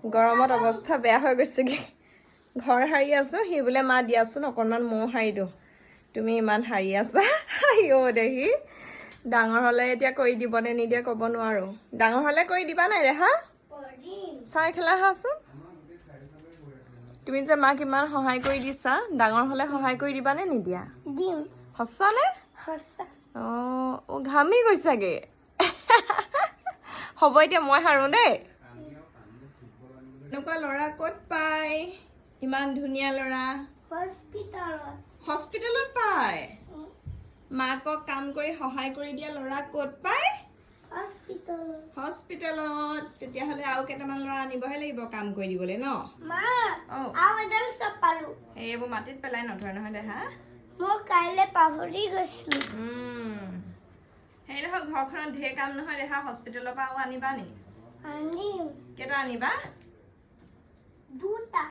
গৰমত অৱস্থা বেয়া হৈ গৈছেগে ঘৰ সাৰি আছো সি বোলে মা দিয়াচোন অকণমান ময়ো সাৰি দিওঁ তুমি ইমান সাৰি আছা আইঅ দেহি ডাঙৰ হ'লে এতিয়া কৰি দিবনে নিদিয়ে ক'ব নোৱাৰো ডাঙৰ হ'লে কৰি দিবা নাই ৰেহা চাই খেলা আহাচোন তুমি যে মাক ইমান সহায় কৰি দিছা ডাঙৰ হ'লে সহায় কৰি দিবানে নিদিয়া দিম সঁচানে সঁচা অ ঘামি গৈছাগে হ'ব এতিয়া মই সাৰো দেই এনেকুৱা ল'ৰা ক'ত পায় ইমান ধুনীয়া ল'ৰা হস্পিটেলত পায় মাকক কাম কৰি সহায় কৰি দিয়া ল'ৰা ক'ত পায় হস্পিটেলত তেতিয়াহ'লে আৰু কেইটামান ল'ৰা আনিবহে লাগিব কাম কৰি দিবলৈ ন এইবোৰ মাটিত পেলাই নধৰে নহয় দেহা মই কাইলৈ পাহৰি গৈছিলো সেই নহয় ঘৰখনত ঢেৰ কাম নহয় দেহা হস্পিটেলৰ পৰা আৰু আনিবা নি আনিম কেইটা আনিবা